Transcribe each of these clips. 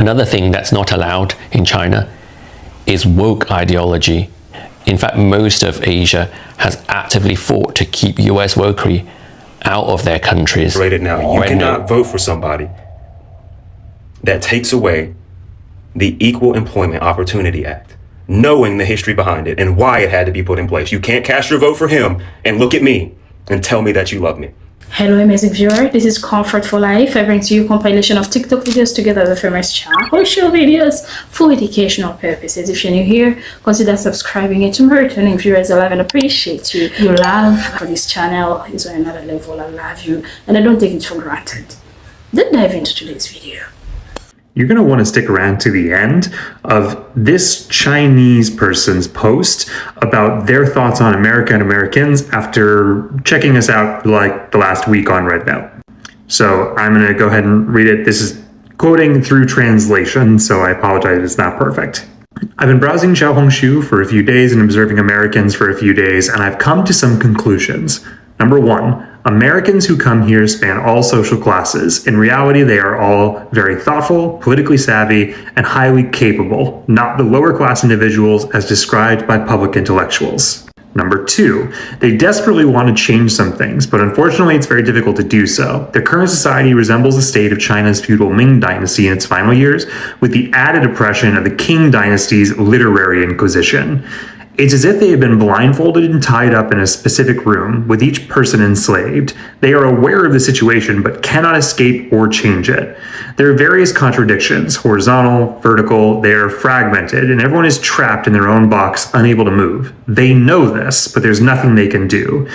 Another thing that's not allowed in China is woke ideology. In fact, most of Asia has actively fought to keep US wokery out of their countries. Right now, you cannot vote for somebody that takes away the Equal Employment Opportunity Act, knowing the history behind it and why it had to be put in place. You can't cast your vote for him and look at me and tell me that you love me. Hello amazing viewer, this is Comfort for Life. I bring to you a compilation of TikTok videos together with famous channel show videos for educational purposes. If you're new here, consider subscribing, and to my returning viewers, I love and appreciate you. Your love for this channel is on another level. I love you and I don't take it for granted. Let's dive into today's video. You're going to want to stick around to the end of this Chinese person's post about their thoughts on America and Americans after checking us out like the last week on Rednote. So I'm going to go ahead and read it. This is quoting through translation, so I apologize, it's not perfect. I've been browsing Xiaohongshu for a few days and observing Americans for a few days, and I've come to some conclusions. Number one, Americans who come here span all social classes. In reality, they are all very thoughtful, politically savvy, and highly capable, not the lower class individuals as described by public intellectuals. Number two, they desperately want to change some things, but unfortunately it's very difficult to do so. Their current society resembles the state of China's feudal Ming dynasty in its final years, with the added oppression of the Qing dynasty's literary inquisition. It's as if they have been blindfolded and tied up in a specific room, with each person enslaved. They are aware of the situation, but cannot escape or change it. There are various contradictions, horizontal, vertical, they are fragmented, and everyone is trapped in their own box, unable to move. They know this, but there's nothing they can do.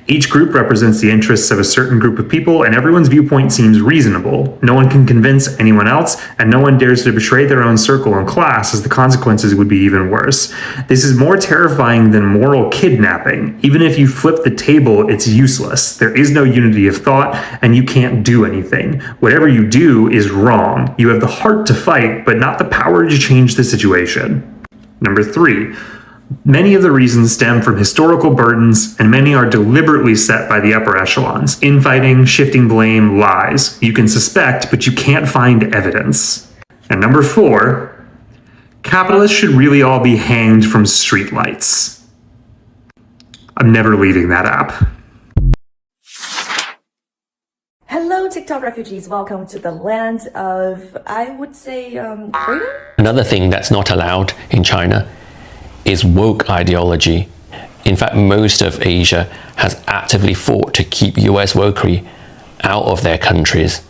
Each group represents the interests of a certain group of people, and everyone's viewpoint seems reasonable. No one can convince anyone else, and no one dares to betray their own circle and class, as the consequences would be even worse. This is more terrifying than moral kidnapping. Even if you flip the table, it's useless. There is no unity of thought, and you can't do anything. Whatever you do is wrong. You have the heart to fight, but not the power to change the situation. Number three, many of the reasons stem from historical burdens, and many are deliberately set by the upper echelons. Infighting, shifting blame, lies. You can suspect, but you can't find evidence. And number four, capitalists should really all be hanged from streetlights. I'm never leaving that app. Hello, TikTok refugees. Welcome to the land of, I would say, freedom? Another thing that's not allowed in China is woke ideology. In fact, most of Asia has actively fought to keep US wokery out of their countries.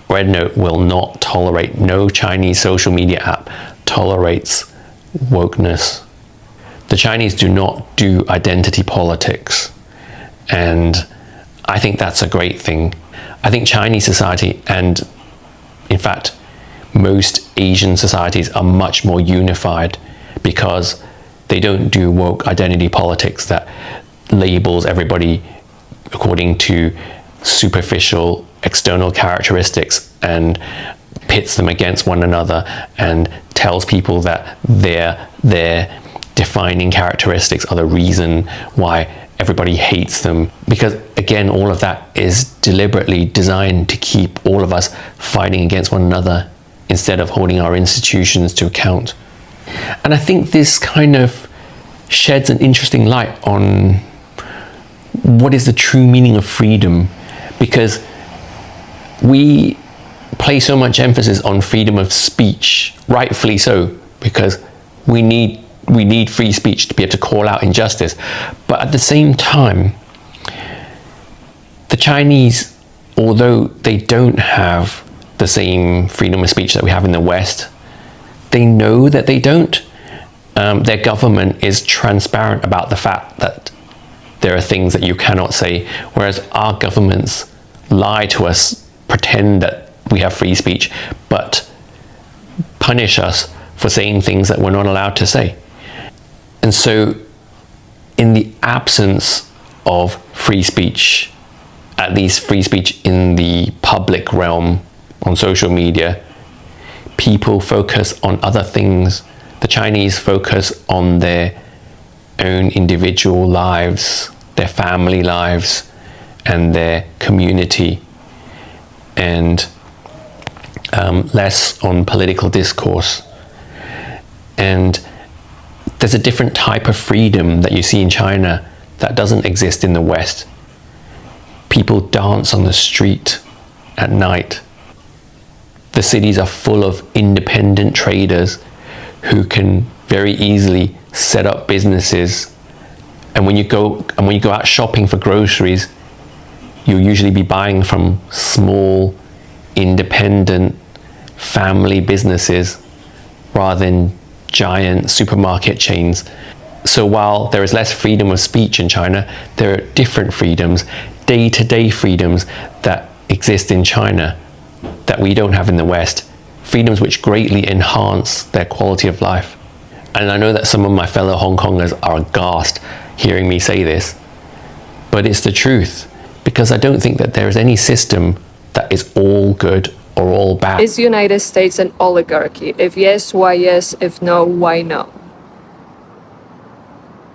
Rednote will not tolerate, no Chinese social media app tolerates wokeness. The Chinese do not do identity politics, and I think that's a great thing. I think Chinese society, and in fact most Asian societies, are much more unified because they don't do woke identity politics that labels everybody according to superficial external characteristics and pits them against one another and tells people that their defining characteristics are the reason why everybody hates them. Because again, all of that is deliberately designed to keep all of us fighting against one another instead of holding our institutions to account. And I think this kind of sheds an interesting light on what is the true meaning of freedom, because we place so much emphasis on freedom of speech, rightfully so, because we need free speech to be able to call out injustice. But at the same time, the Chinese, although they don't have the same freedom of speech that we have in the West, they know that they don't. Their government is transparent about the fact that there are things that you cannot say, whereas our governments lie to us, pretend that we have free speech, but punish us for saying things that we're not allowed to say. And so in the absence of free speech, at least free speech in the public realm on social media, people focus on other things. The Chinese focus on their own individual lives, their family lives, and their community. And less on political discourse. And there's a different type of freedom that you see in China that doesn't exist in the West. People dance on the street at night. The cities are full of independent traders who can very easily set up businesses. And when you go out shopping for groceries, you'll usually be buying from small, independent family businesses rather than giant supermarket chains. So while there is less freedom of speech in China, there are different freedoms, day-to-day freedoms that exist in China that we don't have in the West, freedoms which greatly enhance their quality of life. And I know that some of my fellow Hong Kongers are aghast hearing me say this, but it's the truth, because I don't think that there is any system that is all good or all bad. Is the United States an oligarchy? If yes, why yes? If no, why no?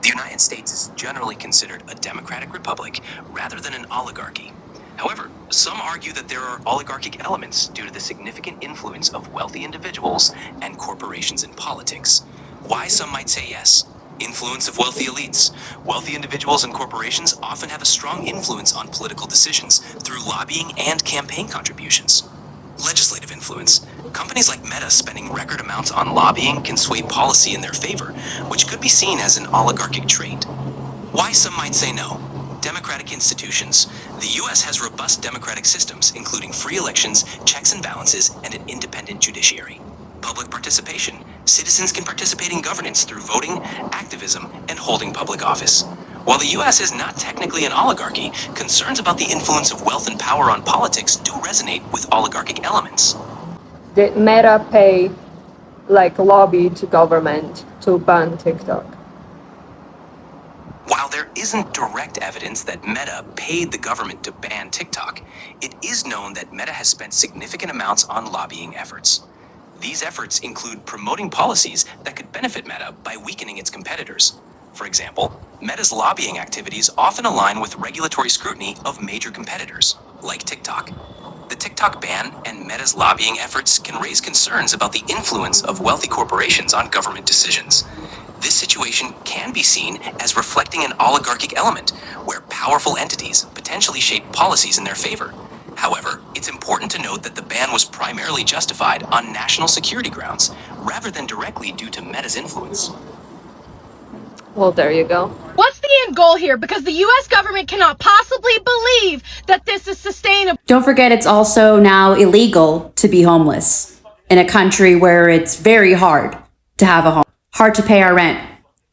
The United States is generally considered a democratic republic rather than an oligarchy. However, some argue that there are oligarchic elements due to the significant influence of wealthy individuals and corporations in politics. Why some might say yes. Influence of wealthy elites. Wealthy individuals and corporations often have a strong influence on political decisions through lobbying and campaign contributions. Legislative influence. Companies like Meta spending record amounts on lobbying can sway policy in their favor, which could be seen as an oligarchic trait. Why some might say no. Democratic institutions. The US has robust democratic systems, including free elections, checks and balances, and an independent judiciary. Public participation. Citizens can participate in governance through voting, activism, and holding public office. While the US is not technically an oligarchy, concerns about the influence of wealth and power on politics do resonate with oligarchic elements. Did Meta pay, lobby to government to ban TikTok? While there isn't direct evidence that Meta paid the government to ban TikTok, it is known that Meta has spent significant amounts on lobbying efforts. These efforts include promoting policies that could benefit Meta by weakening its competitors. For example, Meta's lobbying activities often align with regulatory scrutiny of major competitors, like TikTok. The TikTok ban and Meta's lobbying efforts can raise concerns about the influence of wealthy corporations on government decisions. This situation can be seen as reflecting an oligarchic element, where powerful entities potentially shape policies in their favor. However, it's important to note that the ban was primarily justified on national security grounds, rather than directly due to Meta's influence. Well, there you go. What's the end goal here? Because the US government cannot possibly believe that this is sustainable. Don't forget, it's also now illegal to be homeless in a country where it's very hard to have a home. Hard to pay our rent,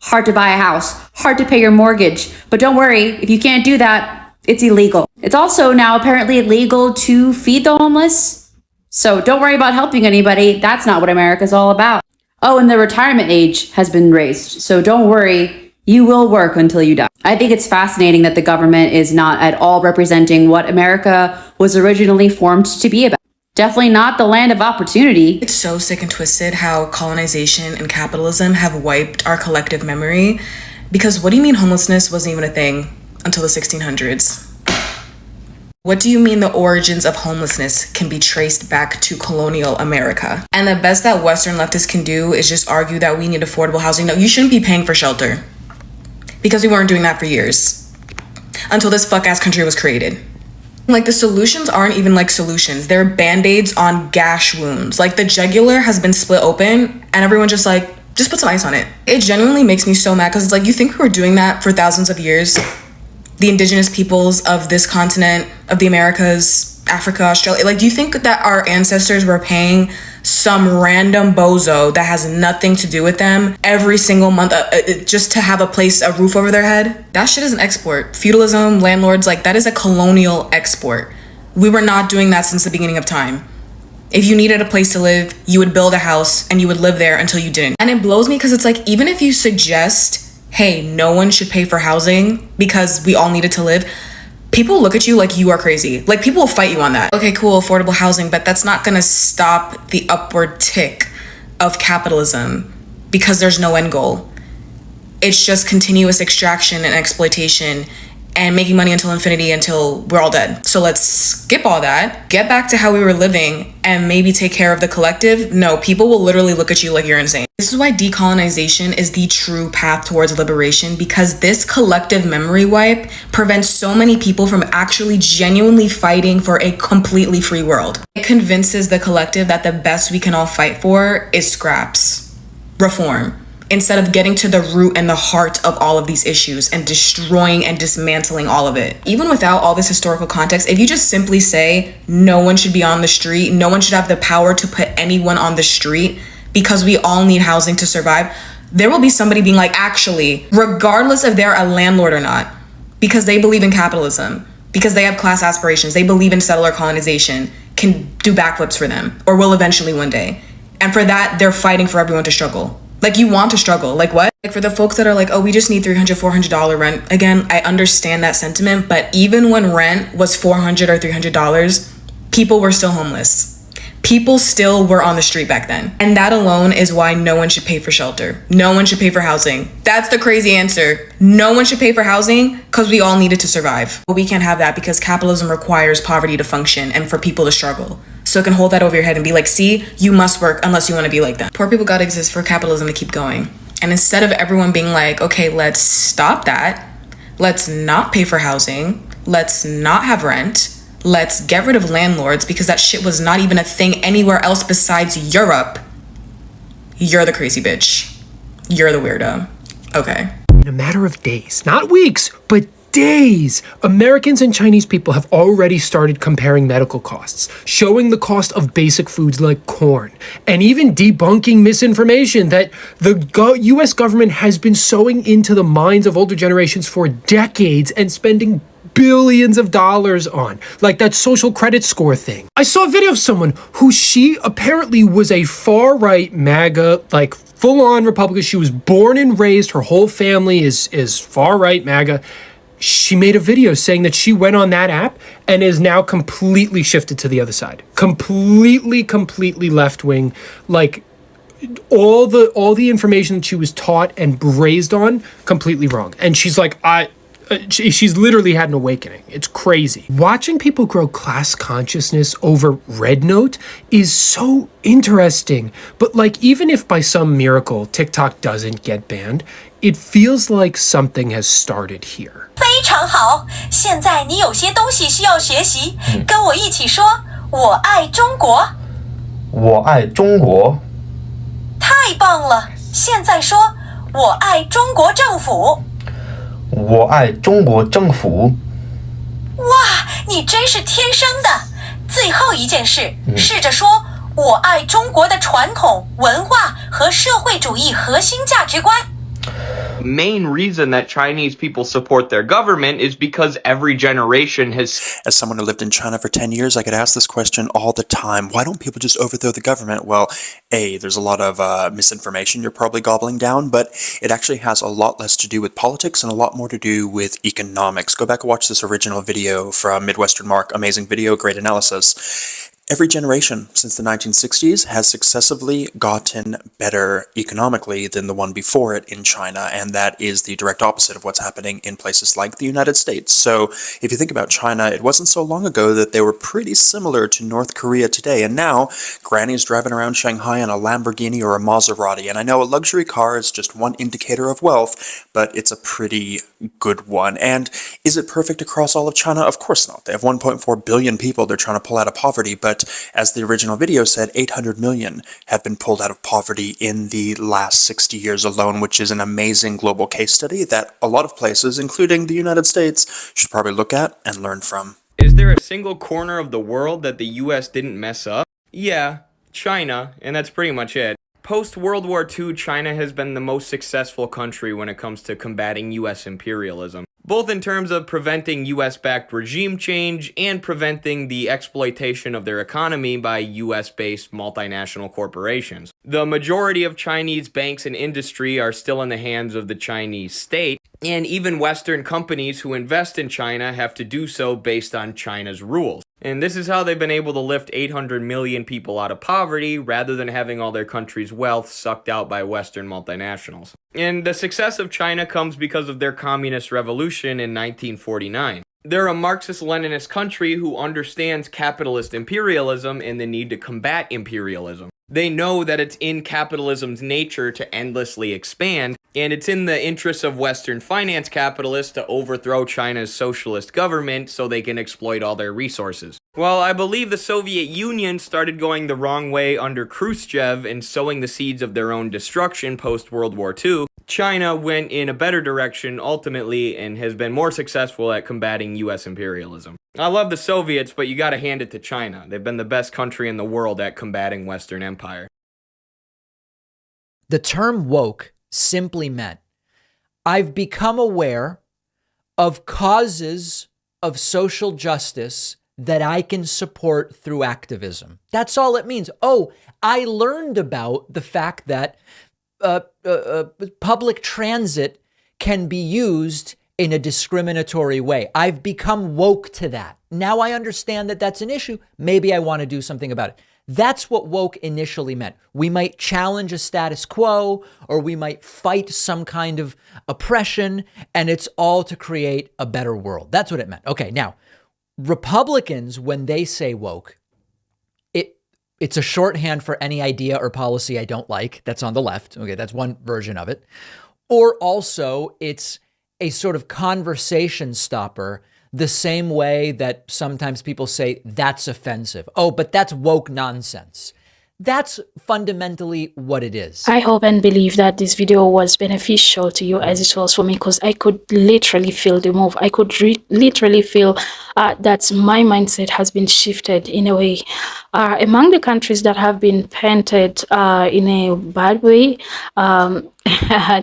hard to buy a house, hard to pay your mortgage. But don't worry, if you can't do that, it's illegal. It's also now apparently illegal to feed the homeless. So don't worry about helping anybody. That's not what America's all about. Oh, and the retirement age has been raised. So don't worry, you will work until you die. I think it's fascinating that the government is not at all representing what America was originally formed to be about. Definitely not the land of opportunity. It's so sick and twisted how colonization and capitalism have wiped our collective memory. Because what do you mean homelessness wasn't even a thing until the 1600s? What do you mean the origins of homelessness can be traced back to colonial America? And the best that Western leftists can do is just argue that we need affordable housing. No, you shouldn't be paying for shelter. Because we weren't doing that for years. Until this fuck-ass country was created. The solutions aren't even solutions. They're band-aids on gash wounds. The jugular has been split open and everyone just put some ice on it. It genuinely makes me so mad because it's you think we were doing that for thousands of years? The indigenous peoples of this continent, of the Americas, Africa, Australia. Do you think that our ancestors were paying some random bozo that has nothing to do with them every single month just to have a roof over their head? That shit is an export. Feudalism, landlords, that is a colonial export. We were not doing that since the beginning of time. If you needed a place to live, you would build a house and you would live there until you didn't. And it blows me because it's even if you suggest, hey, no one should pay for housing because we all needed to live, people look at you like you are crazy. People will fight you on that. Okay, cool, affordable housing, but that's not gonna stop the upward tick of capitalism because there's no end goal. It's just continuous extraction and exploitation and making money until infinity until we're all dead. So let's skip all that, get back to how we were living, and maybe take care of the collective. No, people will literally look at you like you're insane. This is why decolonization is the true path towards liberation, because this collective memory wipe prevents so many people from actually genuinely fighting for a completely free world. It convinces the collective that the best we can all fight for is scraps, reform, instead of getting to the root and the heart of all of these issues and destroying and dismantling all of it. Even without all this historical context, if you just simply say no one should be on the street, no one should have the power to put anyone on the street because we all need housing to survive, there will be somebody being like, actually, regardless if they're a landlord or not, because they believe in capitalism, because they have class aspirations, they believe in settler colonization, can do backflips for them, or will eventually one day. And for that, they're fighting for everyone to struggle. Like, you want to struggle. Like, what? Like, for the folks that are like, oh, we just need $300, $400 rent. Again, I understand that sentiment, but even when rent was $400 or $300, people were still homeless. People still were on the street back then. And that alone is why no one should pay for shelter. No one should pay for housing. That's the crazy answer. No one should pay for housing because we all needed to survive. But we can't have that because capitalism requires poverty to function and for people to struggle. So it can hold that over your head and be like, see, you must work unless you want to be like them. Poor people gotta exist for capitalism to keep going. And instead of everyone being like, okay, let's stop that. Let's not pay for housing. Let's not have rent. Let's get rid of landlords because that shit was not even a thing anywhere else besides Europe. You're the crazy bitch. You're the weirdo. Okay. In a matter of days, not weeks, but days, Americans and Chinese people have already started comparing medical costs, showing the cost of basic foods like corn, and even debunking misinformation that the US government has been sowing into the minds of older generations for decades and spending billions of dollars on, like that social credit score thing. I saw a video of someone who she apparently was a far-right MAGA, like full-on Republican. She was born and raised, her whole family is far-right MAGA. She made a video saying that she went on that app and is now completely shifted to the other side. Completely left-wing. Like, all the information that she was taught and raised on, completely wrong. And she's like, she's literally had an awakening. It's crazy. Watching people grow class consciousness over Rednote is so interesting. But like, even if by some miracle TikTok doesn't get banned, it feels like something has started here. 非常好，现在你有些东西需要学习，跟我一起说，我爱中国。我爱中国。太棒了，现在说，我爱中国政府。我爱中国政府。哇，你真是天生的！最后一件事，试着说我爱中国的传统文化和社会主义核心价值观。Main reason that Chinese people support their government is because every generation has... As someone who lived in China for 10 years, I get asked this question all the time. Why don't people just overthrow the government? Well, A, there's a lot of misinformation you're probably gobbling down, but it actually has a lot less to do with politics and a lot more to do with economics. Go back and watch this original video from Midwestern Mark. Amazing video, great analysis. Every generation since the 1960s has successively gotten better economically than the one before it in China, and that is the direct opposite of what's happening in places like the United States. So if you think about China, it wasn't so long ago that they were pretty similar to North Korea today, and now Granny's driving around Shanghai in a Lamborghini or a Maserati, and I know a luxury car is just one indicator of wealth, but it's a pretty good one. And is it perfect across all of China? Of course not. They have 1.4 billion people they're trying to pull out of poverty, but as the original video said, 800 million have been pulled out of poverty in the last 60 years alone, which is an amazing global case study that a lot of places, including the United States, should probably look at and learn from. Is there a single corner of the world that the US didn't mess up? Yeah, China, and that's pretty much it. Post-World War II, China has been the most successful country when it comes to combating US imperialism, both in terms of preventing US-backed regime change and preventing the exploitation of their economy by US-based multinational corporations. The majority of Chinese banks and industry are still in the hands of the Chinese state, and even Western companies who invest in China have to do so based on China's rules. And this is how they've been able to lift 800 million people out of poverty rather than having all their country's wealth sucked out by Western multinationals. And the success of China comes because of their communist revolution in 1949. They're a Marxist-Leninist country who understands capitalist imperialism and the need to combat imperialism. They know that it's in capitalism's nature to endlessly expand, and it's in the interests of Western finance capitalists to overthrow China's socialist government so they can exploit all their resources. Well, I believe the Soviet Union started going the wrong way under Khrushchev and sowing the seeds of their own destruction post-World War II. China went in a better direction ultimately and has been more successful at combating US imperialism. I love the Soviets, but you gotta hand it to China. They've been the best country in the world at combating Western empire. The term woke simply meant I've become aware of causes of social justice that I can support through activism. That's all it means. Oh, I learned about the fact that public transit can be used in a discriminatory way. I've become woke to that. Now I understand that that's an issue. Maybe I want to do something about it. That's what woke initially meant. We might challenge a status quo, or we might fight some kind of oppression, and it's all to create a better world. That's what it meant. Okay, now, Republicans, when they say woke, it's a shorthand for any idea or policy I don't like that's on the left. Okay, that's one version of it. Or also, it's a sort of conversation stopper, the same way that sometimes people say that's offensive. Oh, but that's woke nonsense. That's fundamentally what it is. I hope and believe that this video was beneficial to you as it was for me, because I could literally feel the move. I could literally feel that my mindset has been shifted in a way. Among the countries that have been painted in a bad way,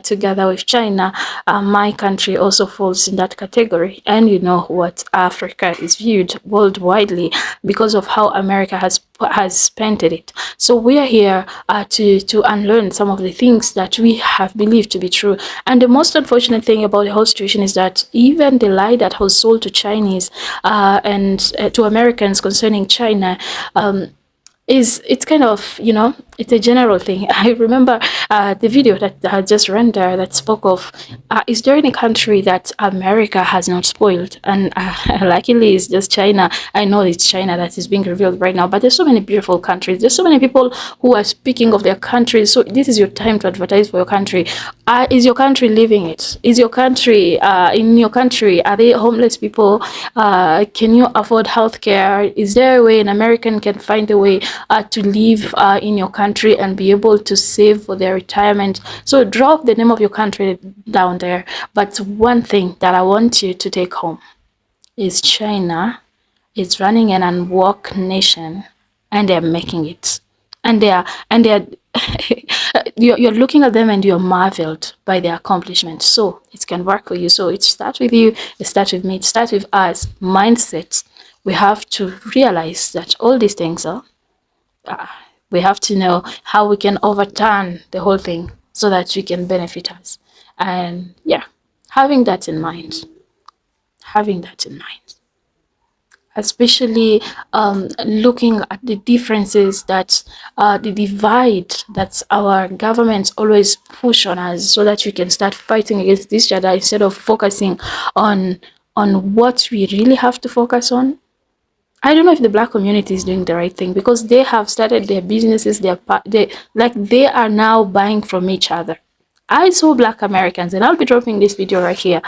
together with China, my country also falls in that category. And you know what, Africa is viewed worldwide because of how America has painted it. So we are here to unlearn some of the things that we have believed to be true. And the most unfortunate thing about the whole situation is that even the lie that was sold to Chinese and to Americans concerning China it's kind of, you know, it's a general thing. I remember the video that had just rendered that spoke of, is there any country that America has not spoiled? And luckily it's just China. I know it's China that is being revealed right now, but there's so many beautiful countries. There's so many people who are speaking of their countries. So this is your time to advertise for your country. Is your country living it? Is your country, in your country, are they homeless people? Can you afford healthcare? Is there a way an American can find a way to live in your country and be able to save for their retirement? So drop the name of your country down there. But one thing that I want you to take home is China is running an unwoke nation, and they're making it. And they're you're looking at them and you're marveled by their accomplishments. So it can work for you. So it starts with you, it starts with me, it starts with us. Mindset. We have to realize that all these things are we have to know how we can overturn the whole thing so that we can benefit us. And yeah, having that in mind, especially looking at the differences that the divide that our governments always push on us, so that we can start fighting against each other instead of focusing on what we really have to focus on. I don't know if the Black community is doing the right thing, because they have started their businesses. They are now buying from each other. I saw Black Americans, and I'll be dropping this video right here.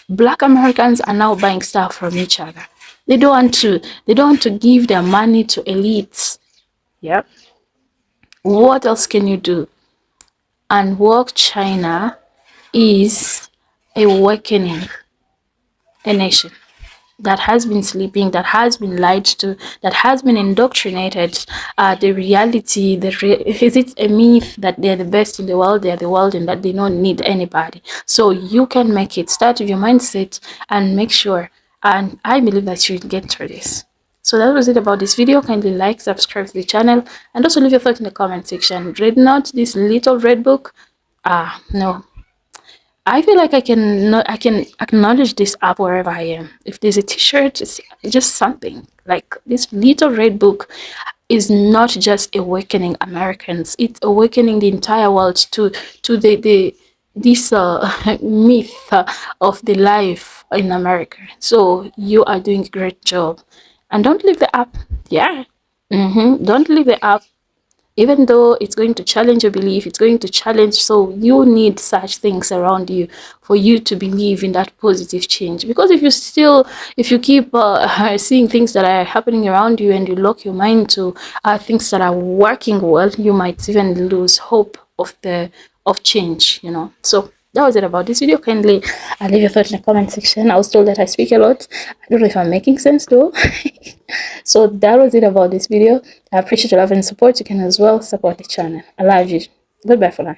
Black Americans are now buying stuff from each other. They don't want to give their money to elites. Yep. What else can you do? And woke China is awakening a nation that has been sleeping, that has been lied to, that has been indoctrinated. The reality, is it a myth that they're the best in the world, they're the world, and that they don't need anybody? So you can make it. Start with your mindset and make sure. And I believe that you'll get through this. So that was it about this video. Kindly like, subscribe to the channel, and also leave your thoughts in the comment section. Rednote, this little red book, no. I feel like I can acknowledge this app wherever I am. If there's a t-shirt, it's just something. Like this little red book is not just awakening Americans, it's awakening the entire world to this myth of the life in America. So you are doing a great job. And don't leave the app. Yeah. Don't leave the app. Even though it's going to challenge your belief, it's going to challenge, so you need such things around you for you to believe in that positive change. Because if you keep seeing things that are happening around you and you lock your mind to things that are working well, you might even lose hope of change, you know. So that was it about this video. Kindly leave your thoughts in the comment section. I was told that I speak a lot. I don't know if I'm making sense though. So that was it about this video. I appreciate your love and support. You can as well support the channel. I love you. Goodbye for now.